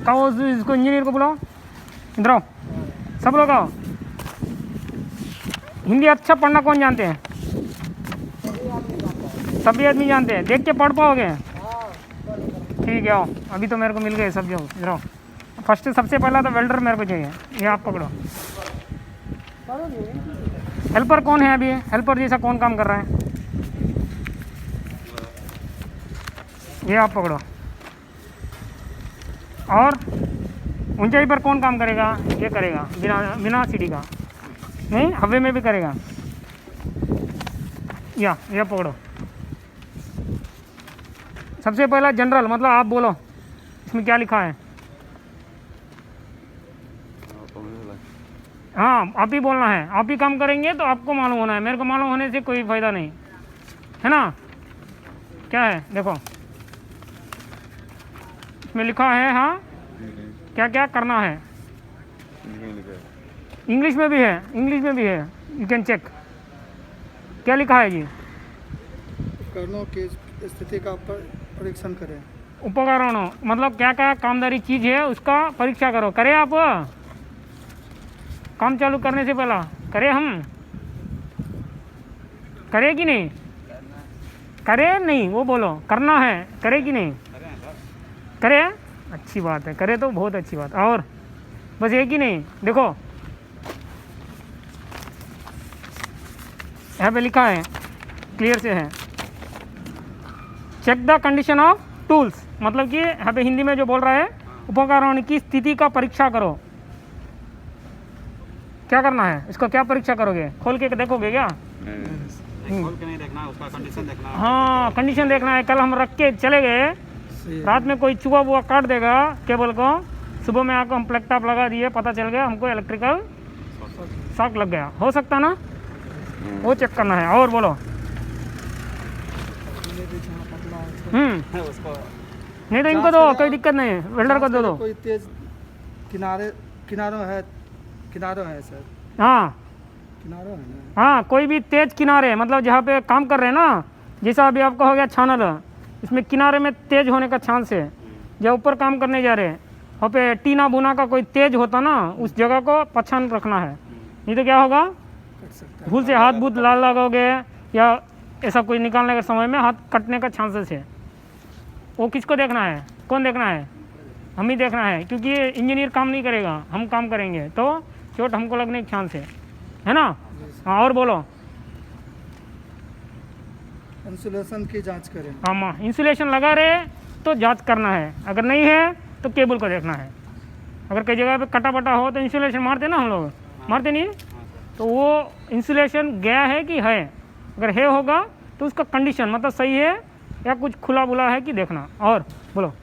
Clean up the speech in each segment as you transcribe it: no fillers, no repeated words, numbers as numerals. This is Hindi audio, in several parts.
कहो इसको इंजीनियर को बुलाओ, इधर आओ, सब लोग आओ। हिंदी अच्छा पढ़ना कौन जानते हैं? सभी आदमी जानते हैं। देख के पढ़ पाओगे? ठीक है, आओ। अभी तो मेरे को मिल गए सब जो। इधर आओ। फर्स्ट सबसे पहला तो वेल्डर मेरे को चाहिए। ये आप पकड़ो। हेल्पर कौन है? अभी हेल्पर जैसा कौन काम कर रहा है? ये आप पकड़ो। और ऊंचाई पर कौन काम करेगा? ये करेगा बिना सीढ़ी का। नहीं, हवे में भी करेगा। या पकड़ो। सबसे पहला जनरल, मतलब आप बोलो इसमें क्या लिखा है? हाँ, आप ही बोलना है। आप ही काम करेंगे तो आपको मालूम होना है, मेरे को मालूम होने से कोई फ़ायदा नहीं है ना। क्या है देखो, इसमें लिखा है। हाँ, क्या क्या करना है? इंग्लिश में भी है, इंग्लिश में भी है, यू कैन चेक। क्या लिखा है जी? उपकरणों की स्थिति का परीक्षण करें। उपकरणों मतलब क्या क्या कामदारी चीज़ है उसका परीक्षा करो। करें आप? काम चालू करने से पहला करें हम? करें कि नहीं? करें नहीं, वो बोलो करना है। करें कि नहीं? करें। अच्छी बात है, करें तो बहुत अच्छी बात। और बस एक ही नहीं, देखो यहाँ पे लिखा है, क्लियर से है। Check the condition of tools, मतलब कि यहाँ पे हिंदी में जो बोल रहा है, उपकरणों की स्थिति का परीक्षा करो। क्या करना है? इसको क्या परीक्षा करोगे? खोल के देखोगे क्या? खोल के नहीं देखना, उसका कंडीशन देखना। हाँ, कंडीशन देखना है। कल हम रख के चले गए, रात में कोई चूहा बुआ काट देगा केबल को, सुबह में आकर हम प्लग टॉप लगा दिए, पता चल गया हमको इलेक्ट्रिकल शॉक लग गया, हो सकता ना? वो चेक करना है। और बोलो। उसको नहीं तो इनको दो, कोई दिक्कत नहीं है, वेल्डर को दे दो। कोई तेज किनारों है सर। हाँ किनारों है ना। हाँ, कोई भी तेज किनारे, मतलब जहाँ पे काम कर रहे हैं ना, जैसा अभी आपका हो गया छानल, इसमें किनारे में तेज होने का चांस है। जब ऊपर काम करने जा रहे हैं, वहाँ पे टीना बुना का कोई तेज होता ना, उस जगह को पहचान रखना है, नहीं तो क्या होगा? भूल से हाथ बूथ लाल लगोगे या ऐसा कोई निकालने के समय में हाथ कटने का चांसेस है। वो किसको देखना है? कौन देखना है? हम ही देखना है, क्योंकि इंजीनियर काम नहीं करेगा, हम काम करेंगे तो चोट हमको लगने के चांस है ना। हाँ, और बोलो। इंसुलेशन की जांच करें। हाँ, इंसुलेशन लगा रहे तो जांच करना है, अगर नहीं है तो केबल को देखना है। अगर कई जगह पे कटा बटा हो तो इंसुलेशन मारते ना, हम लोग मारते नहीं, तो वो इंसुलेशन गया है कि है। अगर है होगा तो उसका कंडीशन मतलब सही है या कुछ खुला बुला है कि देखना। और बोलो।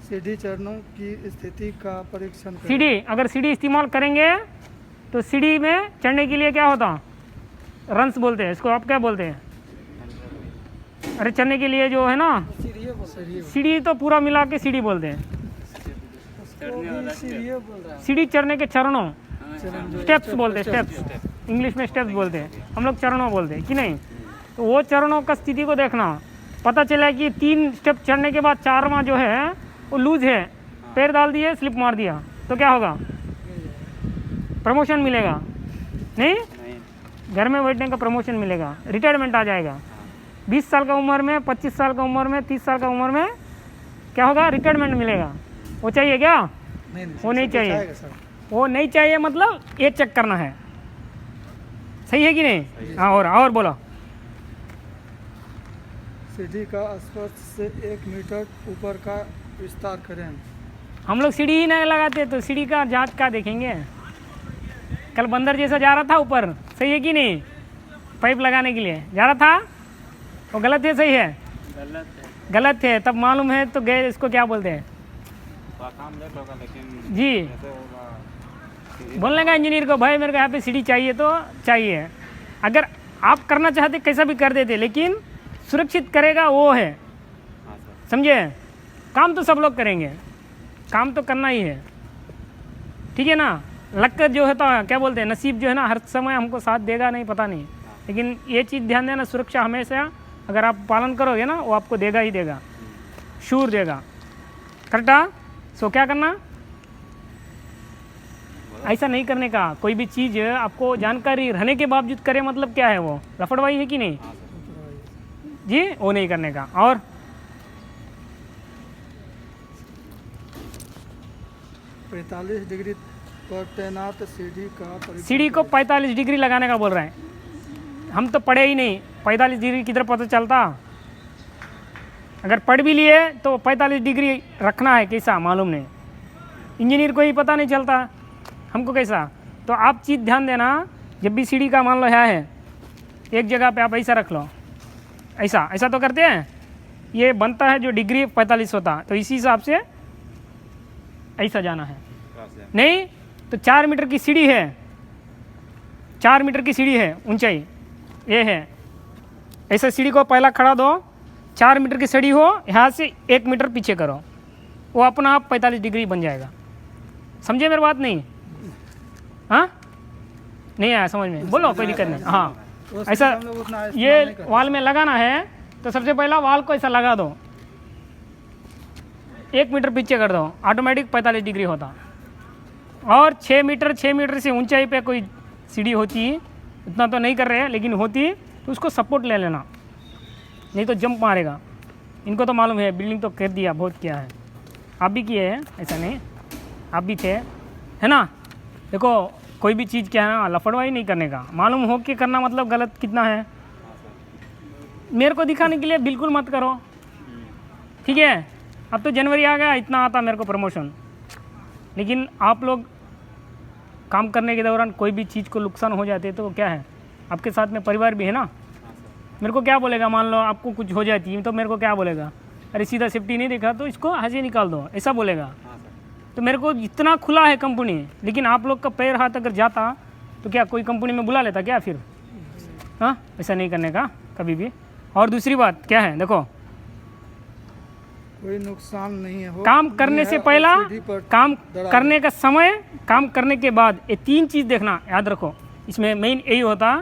सीढ़ी चरणों की स्थिति का परीक्षण करें। सीढ़ी, अगर सीढ़ी इस्तेमाल करेंगे तो सीढ़ी में चढ़ने के लिए क्या होता? रंस बोलते हैं इसको, आप क्या बोलते हैं? अरे चढ़ने के लिए जो है ना, सीढ़ी तो पूरा मिला के सीढ़ी बोलते हैं। सीढ़ी चढ़ने के चरणों, स्टेप्स बोलते हैं, स्टेप्स इंग्लिश में स्टेप्स बोलते हैं, हम लोग चरणों बोलते हैं कि नहीं। तो वो चरणों का स्थिति को देखना, पता चला कि 3 स्टेप चढ़ने के बाद 4वां जो है वो लूज है, पैर डाल दिए, स्लिप मार दिया, तो क्या होगा? प्रमोशन मिलेगा? नहीं, घर में बैठने का प्रमोशन मिलेगा, रिटायरमेंट आ जाएगा। 20 साल का उम्र में, 25 साल का उम्र में, 30 साल का उम्र में क्या होगा? रिटायरमेंट मिलेगा। वो चाहिए क्या? वो नहीं चाहिए। वो नहीं चाहिए मतलब ये चेक करना है, सही है कि नहीं? हाँ, और बोलो। सीढ़ी का स्पर्श से 1 मीटर ऊपर का विस्तार करें। हम लोग सीढ़ी ही नहीं लगाते तो सीढ़ी का जांच का देखेंगे? कल बंदर जैसा जा रहा था ऊपर, सही है कि नहीं? पाइप लगाने के लिए जा रहा था, वो गलत है सही है? गलत है, तब मालूम है तो गए, इसको क्या बोलते हैं जी? बोलने का इंजीनियर को, भाई मेरे को यहाँ पे सीढ़ी चाहिए तो चाहिए। अगर आप करना चाहते कैसा भी कर देते, लेकिन सुरक्षित करेगा वो है, समझे? काम तो सब लोग करेंगे, काम तो करना ही है, ठीक है ना। लक जो है तो क्या बोलते हैं, नसीब जो है ना, हर समय हमको साथ देगा नहीं, पता नहीं, लेकिन ये चीज़ ध्यान देना, सुरक्षा हमेशा अगर आप पालन करोगे ना, वो आपको देगा ही देगा, शूर देगा। करेक्टा? सो क्या करना, ऐसा नहीं करने का। कोई भी चीज़ आपको जानकारी रहने के बावजूद करे मतलब क्या है, वो लापरवाही है कि नहीं जी, वो नहीं करने का। और 45 डिग्री पर तैनात सीढ़ी का परीक्षण सीढ़ी को 45 डिग्री लगाने का बोल रहे हैं। हम तो पढ़े ही नहीं, 45 डिग्री किधर पता चलता। अगर पढ़ भी लिए तो 45 डिग्री रखना है कैसा मालूम नहीं, इंजीनियर को ही पता नहीं चलता, हमको कैसा। तो आप चीज़ ध्यान देना, जब भी सीढ़ी का मान लो है एक जगह पे आप ऐसा रख लो, ऐसा ऐसा तो करते हैं, ये बनता है जो डिग्री 45 होता, तो इसी हिसाब से ऐसा जाना है। नहीं तो 4 मीटर की सीढ़ी है, 4 मीटर की सीढ़ी है ऊंचाई, ये है। ऐसे सीढ़ी को पहला खड़ा दो, 4 मीटर की सीढ़ी हो, यहाँ से 1 मीटर पीछे करो, वो अपना आप 45 डिग्री बन जाएगा। समझे मेरी बात? नहीं हाँ, नहीं आया समझ में, बोलो कोई दिक्कत नहीं। हाँ ऐसा हम लोग उतना इस्तेमाल ये नहीं करते। वाल में लगाना है, तो सबसे पहला वाल को ऐसा लगा दो, 1 मीटर पीछे कर दो, ऑटोमेटिक 45 डिग्री होता। और 6 मीटर से ऊंचाई पे कोई सीढ़ी होती, इतना तो नहीं कर रहे हैं लेकिन होती, तो उसको सपोर्ट ले लेना, नहीं तो जंप मारेगा। इनको तो मालूम है, बिल्डिंग तो कर दिया, बहुत किया है, आप भी किए हैं, ऐसा नहीं, आप भी थे, है ना। देखो कोई भी चीज़ क्या है ना, लापरवाही नहीं करने का, मालूम हो के करना मतलब गलत कितना है। मेरे को दिखाने के लिए बिल्कुल मत करो, ठीक है। अब तो जनवरी आ गया, इतना आता मेरे को प्रमोशन, लेकिन आप लोग काम करने के दौरान कोई भी चीज़ को नुकसान हो जाते तो क्या है, आपके साथ में परिवार भी है ना। मेरे को क्या बोलेगा, मान लो आपको कुछ हो जाती है तो मेरे को क्या बोलेगा, अरे सीधा सेफ्टी नहीं देखा तो इसको हंसी निकाल दो, ऐसा बोलेगा। तो मेरे को इतना खुला है कंपनी, लेकिन आप लोग का पैर हाथ अगर जाता तो क्या कोई कंपनी में बुला लेता क्या फिर? हाँ, ऐसा नहीं करने का कभी भी। और दूसरी बात क्या है, देखो कोई नुकसान नहीं है, काम करने से पहला, काम करने का समय, काम करने के बाद, ये 3 चीज़ देखना, याद रखो। इसमें मेन यही होता,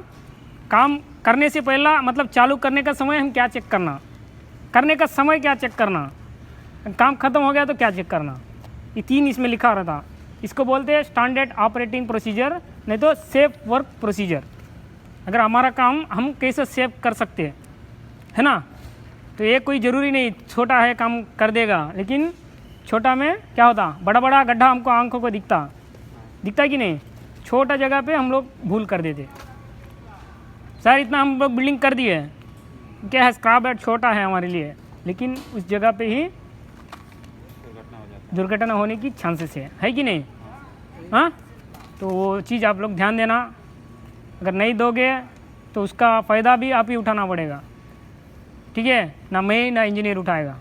काम करने से पहला मतलब चालू करने का समय हम क्या चेक करना, करने का समय क्या चेक करना, काम खत्म हो गया तो क्या चेक करना, ये 3 इसमें लिखा रहता। इसको बोलते हैं स्टैंडर्ड ऑपरेटिंग प्रोसीजर, नहीं तो सेफ वर्क प्रोसीजर। अगर हमारा काम हम कैसे सेव कर सकते हैं, है ना। तो ये कोई ज़रूरी नहीं छोटा है काम कर देगा, लेकिन छोटा में क्या होता, बड़ा बड़ा गड्ढा हमको आंखों को दिखता कि नहीं, छोटा जगह पे हम लोग भूल कर देते। सर इतना हम लोग बिल्डिंग कर दिए, क्या है, स्क्रैप यार्ड छोटा है हमारे लिए, लेकिन उस जगह पे ही दुर्घटना होने की चांसेस है कि नहीं। हाँ, तो वो चीज़ आप लोग ध्यान देना, अगर नहीं दोगे तो उसका फ़ायदा भी आप ही उठाना पड़ेगा, ठीक है ना, मैं ना इंजीनियर उठाएगा,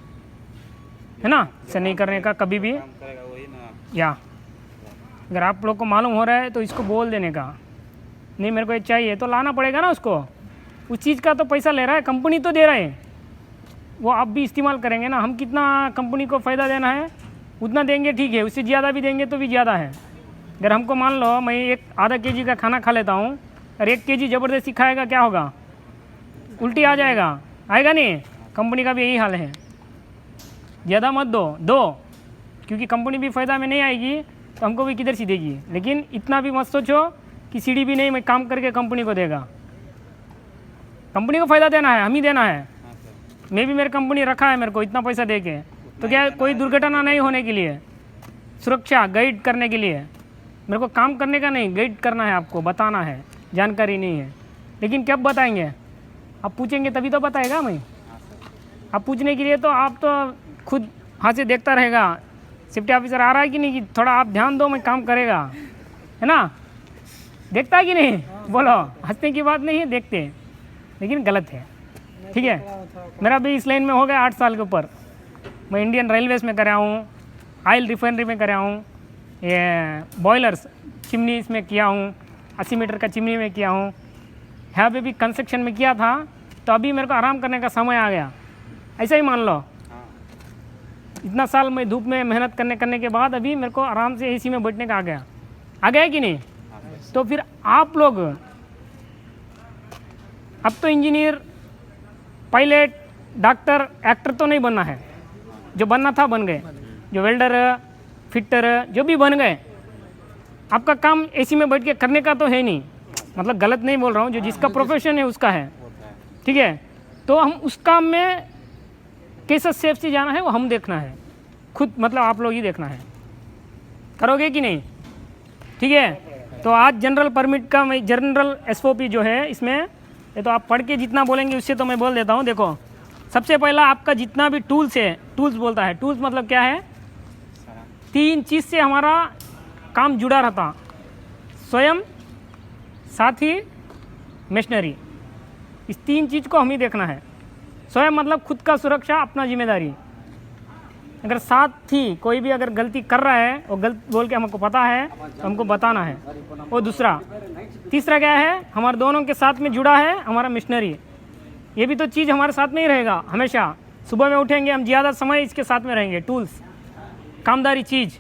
है ना। ऐसा नहीं करने का कभी भी। या अगर आप लोग को मालूम हो रहा है तो इसको बोल देने का, नहीं मेरे को ये चाहिए तो लाना पड़ेगा ना उसको। उस चीज़ का तो पैसा ले रहा है, कंपनी तो दे रहा है, वो आप भी इस्तेमाल करेंगे ना। हम कितना कंपनी को फ़ायदा देना है उतना देंगे, ठीक है, उससे ज़्यादा भी देंगे तो भी ज़्यादा है। अगर हमको मान लो मैं एक आधा केजी का खाना खा लेता हूँ और 1 केजी ज़बरदस्ती खाएगा, क्या होगा, उल्टी आ जाएगा, आएगा नहीं। कंपनी का भी यही हाल है, ज़्यादा मत दो, क्योंकि कंपनी भी फ़ायदा में नहीं आएगी तो हमको भी किधर सी देगी। लेकिन इतना भी मत सोचो कि सीढ़ी भी नहीं मैं काम करके कंपनी को देगा। कंपनी को फ़ायदा देना है, हम ही देना है। मैं भी मेरी कंपनी रखा है मेरे को इतना पैसा दे के, तो क्या कोई दुर्घटना नहीं होने के लिए, सुरक्षा गाइड करने के लिए। मेरे को काम करने का नहीं, गाइड करना है, आपको बताना है, जानकारी नहीं है। लेकिन कब बताएंगे, आप पूछेंगे तभी तो बताएगा। मैं आप पूछने के लिए तो आप तो खुद हाथ से देखता रहेगा, सेफ्टी ऑफिसर आ रहा है कि नहीं, कि थोड़ा आप ध्यान दो, मैं काम करेगा, है ना। देखता है कि नहीं, बोलो, हंसने की बात नहीं है, देखते, लेकिन गलत है, ठीक है। मेरा भी इस लाइन में हो गया 8 साल के ऊपर। मैं इंडियन रेलवेज़ में कराया हूँ, ऑयल रिफाइनरी में कराया हूँ, ये बॉयलर्स चिमनी इसमें किया हूँ, 80 मीटर का चिमनी में किया हूँ, यहाँ पे भी कंस्ट्रक्शन में किया था। तो अभी मेरे को आराम करने का समय आ गया, ऐसा ही मान लो। इतना साल मैं धूप में मेहनत करने के बाद अभी मेरे को आराम से एसी में बैठने का आ गया कि नहीं। तो फिर आप लोग, अब तो इंजीनियर, पायलट, डॉक्टर, एक्टर तो नहीं बनना है, जो बनना था बन गए। जो वेल्डर, फिटर जो भी बन गए, आपका काम एसी में बैठ के करने का तो है नहीं, मतलब गलत नहीं बोल रहा हूँ, जो जिसका प्रोफेशन है उसका है, ठीक है। तो हम उस काम में कैसा सेफ से जाना है वो हम देखना है खुद, मतलब आप लोग ही देखना है, करोगे कि नहीं, ठीक है। तो आज जनरल परमिट का मैं जनरल एसओपी जो है इसमें, ये तो आप पढ़ के जितना बोलेंगे उससे तो मैं बोल देता हूँ। देखो सबसे पहला आपका जितना भी टूल्स है, टूल्स बोलता है, टूल्स मतलब क्या है, 3 चीज़ से हमारा काम जुड़ा रहता, स्वयं, साथी, मशीनरी, इस 3 चीज़ को हम ही देखना है। स्वयं मतलब खुद का सुरक्षा, अपना जिम्मेदारी, अगर साथी कोई भी अगर गलती कर रहा है वो गलत बोल के हमको पता है तो हमको बताना है, वो दूसरा। तीसरा क्या है, हमारे दोनों के साथ में जुड़ा है हमारा मशीनरी, ये भी तो चीज़ हमारे साथ में ही रहेगा हमेशा। सुबह में उठेंगे हम, ज़्यादा समय इसके साथ में रहेंगे, टूल्स, कामदारी चीज़,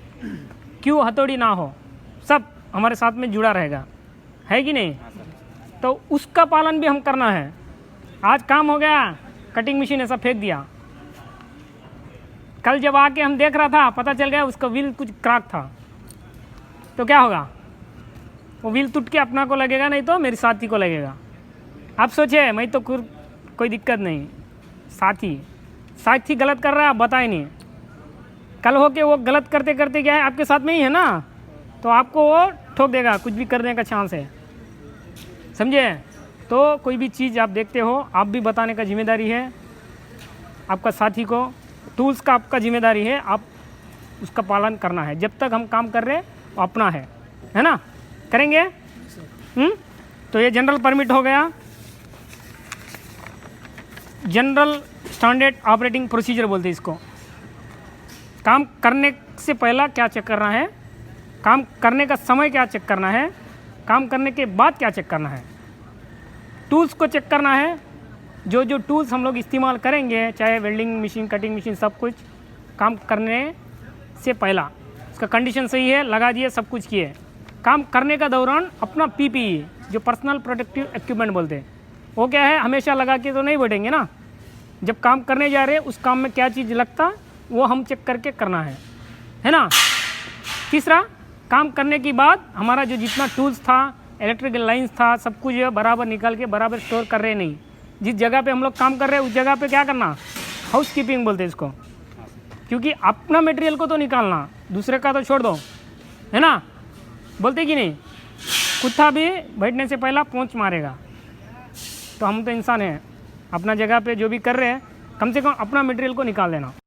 क्यों हथौड़ी ना हो, सब हमारे साथ में जुड़ा रहेगा, है कि नहीं। तो उसका पालन भी हम करना है। आज काम हो गया, कटिंग मशीन ऐसा फेंक दिया, कल जब आके हम देख रहा था पता चल गया उसका व्हील कुछ क्रैक था, तो क्या होगा, वो व्हील टूट के अपना को लगेगा, नहीं तो मेरे साथी को लगेगा। आप सोचिए, मैं तो कोई दिक्कत नहीं, साथी गलत कर रहा है, आप बताए नहीं, कल हो के वो गलत करते करते क्या है आपके साथ में ही है ना, तो आपको वो ठोक देगा, कुछ भी करने का चांस है, समझे। तो कोई भी चीज़ आप देखते हो, आप भी बताने का जिम्मेदारी है आपका साथी को, टूल्स का आपका जिम्मेदारी है, आप उसका पालन करना है। जब तक हम काम कर रहे हैं वो अपना है ना, करेंगे। तो ये जनरल परमिट हो गया, जनरल स्टैंडर्ड ऑपरेटिंग प्रोसीजर बोलते हैं इसको। काम करने से पहला क्या चेक करना है, काम करने का समय क्या चेक करना है, काम करने के बाद क्या चेक करना है, टूल्स को चेक करना है। जो जो टूल्स हम लोग इस्तेमाल करेंगे, चाहे वेल्डिंग मशीन, कटिंग मशीन, सब कुछ काम करने से पहला उसका कंडीशन सही है, लगा दिए, सब कुछ किए। काम करने का दौरान अपना पीपीई, जो पर्सनल प्रोटेक्टिव इक्विपमेंट बोलते हैं, वो क्या है, हमेशा लगा के तो नहीं बैठेंगे ना, जब काम करने जा रहे हैं उस काम में क्या चीज़ लगता वो हम चेक करके करना है ना। तीसरा, काम करने के बाद हमारा जो जितना टूल्स था, इलेक्ट्रिकल लाइंस था, सब कुछ बराबर निकाल के बराबर स्टोर कर रहे नहीं। जिस जगह पे हम लोग काम कर रहे हैं उस जगह पे क्या करना, हाउस कीपिंग बोलते हैं इसको, क्योंकि अपना मटेरियल को तो निकालना, दूसरे का तो छोड़ दो, है ना, बोलते कि नहीं। कुत्ता भी बैठने से पहला पोंछ मारेगा, तो हम तो इंसान हैं, अपना जगह पे जो भी कर रहे हैं कम से कम अपना मटेरियल को निकाल देना।